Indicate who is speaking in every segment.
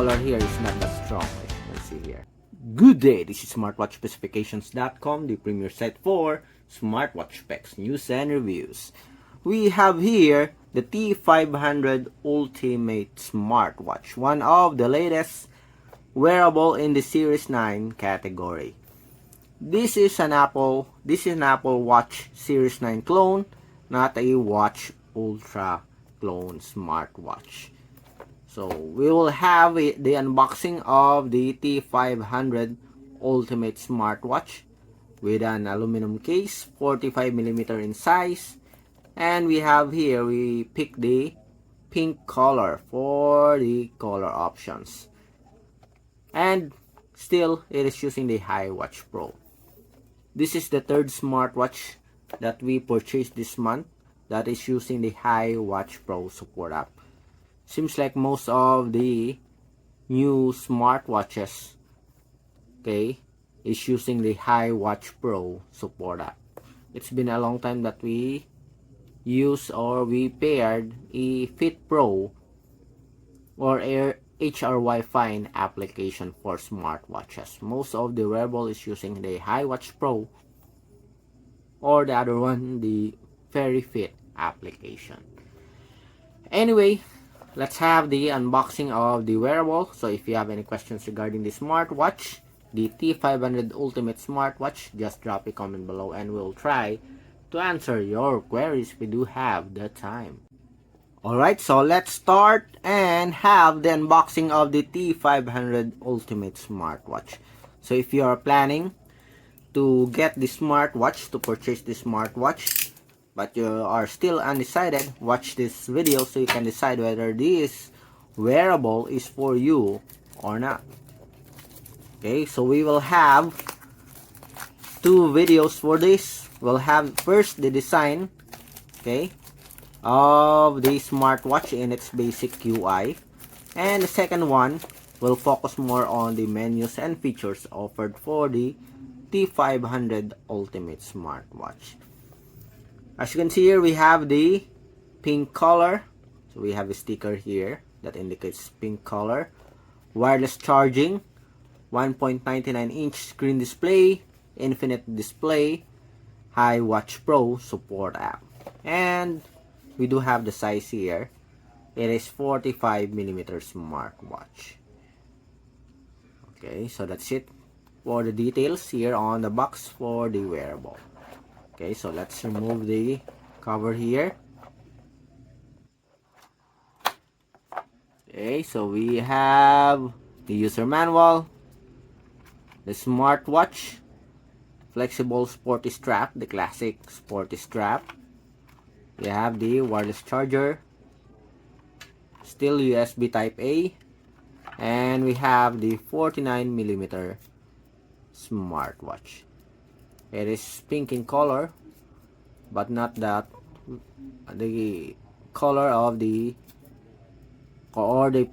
Speaker 1: color here is not that strong, as you can see here. Good day, this is smartwatchspecifications.com, the premier site for smartwatch specs, news and reviews. We have here the T500 Ultimate Smartwatch, one of the latest wearable in the Series 9 category. This is an Apple Watch Series 9 clone, not a Watch Ultra clone smartwatch. So we will have the unboxing of the T500 Ultimate Smartwatch with an aluminum case, 45mm in size, and we pick the pink color for the color options, and still it is using the iWatch Pro. This is the third smartwatch that we purchased this month that is using the iWatch Pro Support App. Seems like most of the new smartwatches, is using the iWatch Pro Support App. It's been a long time that we paired a Fit Pro or HRY Fine application for smartwatches. Most of the wearable is using the iWatch Pro, or the other one, the Very Fit application. Anyway, let's have the unboxing of the wearable. So if you have any questions regarding the smartwatch, the T500 Ultimate Smartwatch, just drop a comment below and we'll try to answer your queries if we do have the time. Alright, so let's start and have the unboxing of the T500 Ultimate Smartwatch. So if you are planning to get the smartwatch, to purchase the smartwatch, but you are still undecided, watch this video so you can decide whether this wearable is for you or not. Okay, so we will have two videos for this. We'll have first the design, of the smartwatch in its basic UI, and the second one will focus more on the menus and features offered for the T500 Ultimate Smartwatch. As you can see here, we have the pink color. So we have a sticker here that indicates pink color. Wireless charging, 1.99-inch screen display, infinite display, iWatch Pro Support App. And we do have the size here. It is 45mm smartwatch. Okay, so that's it for the details here on the box for the wearable. Okay, so let's remove the cover here. Okay, so we have the user manual, the smartwatch, flexible sporty strap, the classic sporty strap. We have the wireless charger, still USB Type A, and we have the 49mm smartwatch. It is pink in color, but not that the color of the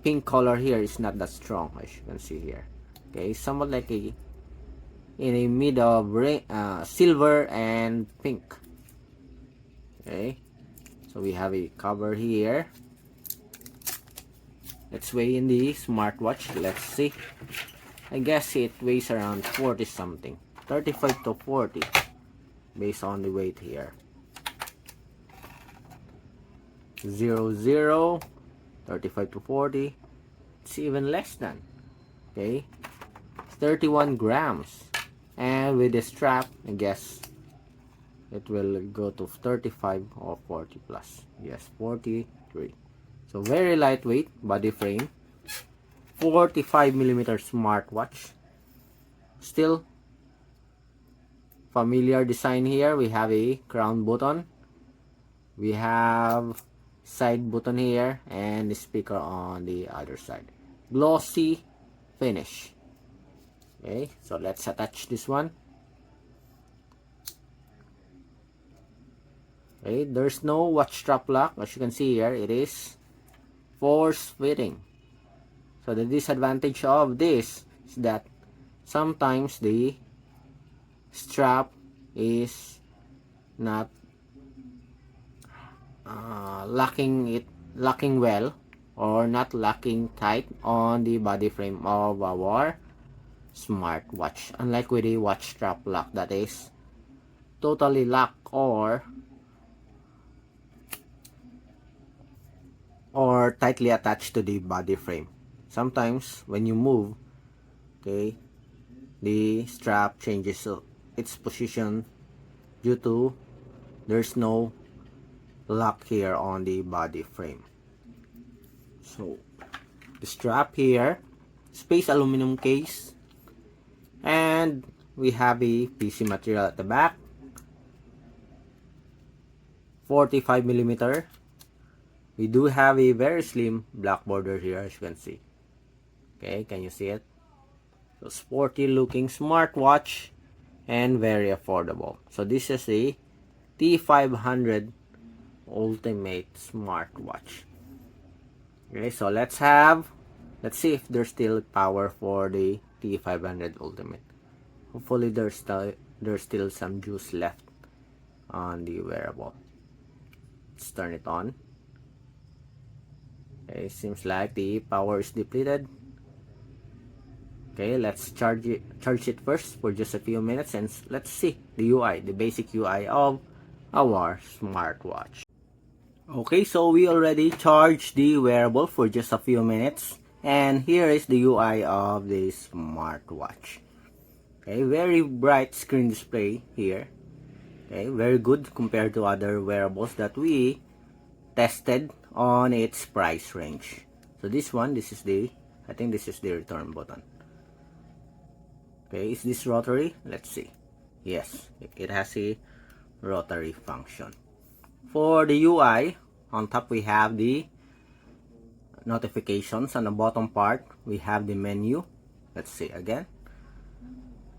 Speaker 1: pink color here is not that strong, as you can see here. Okay, somewhat like in a mid of silver and pink. Okay, so we have a cover here. Let's weigh in the smartwatch. Let's see. I guess it weighs around 40 something, 35 to 40 based on the weight here. 00, 35 to 40, it's even less than, 31 grams, and with the strap I guess it will go to 35 or 40 plus. Yes, 43. So very lightweight body frame, 45mm smartwatch. Still familiar design here. We have a crown button, we have side button here, and the speaker on the other side. Glossy finish. Okay, so let's attach this one. Okay, there's no watch strap lock. As you can see here, it is force fitting. So the disadvantage of this is that sometimes the strap is not locking well, or not locking tight on the body frame of our smartwatch, unlike with the watch strap lock that is totally locked or tightly attached to the body frame. Sometimes when you move, okay, the strap changes its position due to there's no lock here on the body frame. So the strap here, space aluminum case, and we have a PC material at the back, 45mm. We do have a very slim black border here, as you can see. Okay, can you see it? So sporty looking smartwatch and very affordable. So this is a T500 Ultimate Smartwatch. Okay, so let's see if there's still power for the T500 Ultimate. Hopefully there's still some juice left on the wearable. Let's turn it on. Okay, seems like the power is depleted. Okay, let's charge it first for just a few minutes, and let's see the UI, the basic UI of our smartwatch. Okay, so we already charged the wearable for just a few minutes, and here is the UI of the smartwatch. Okay, very bright screen display here. Okay, very good compared to other wearables that we tested on its price range. So this one, I think this is the return button. Okay, is this rotary? Let's see. Yes, it has a rotary function. For the UI, on top we have the notifications. On the bottom part, we have the menu. Let's see again.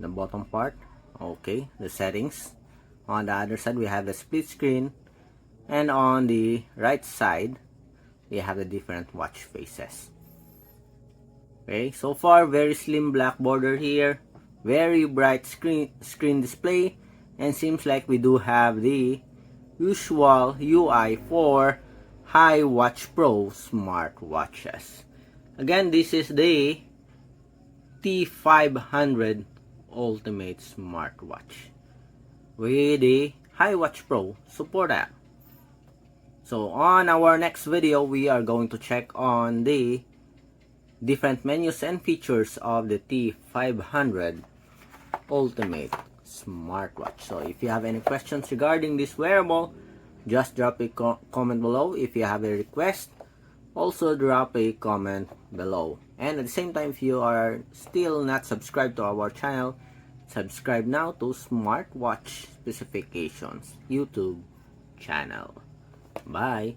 Speaker 1: The bottom part, okay, the settings. On the other side, we have the split screen. And on the right side, we have the different watch faces. Okay, so far, very slim black border here. Very bright screen display. And seems like we do have the usual UI for high watch pro smartwatches. Again, this is the T500 Ultimate Smartwatch with the High Watch Pro Support App. So on our next video, we are going to check on the different menus and features of the T500 Ultimate Smartwatch. So if you have any questions regarding this wearable, just drop a comment below. If you have a request, also drop a comment below. And at the same time, if you are still not subscribed to our channel, subscribe now to Smartwatch Specifications YouTube channel. Bye!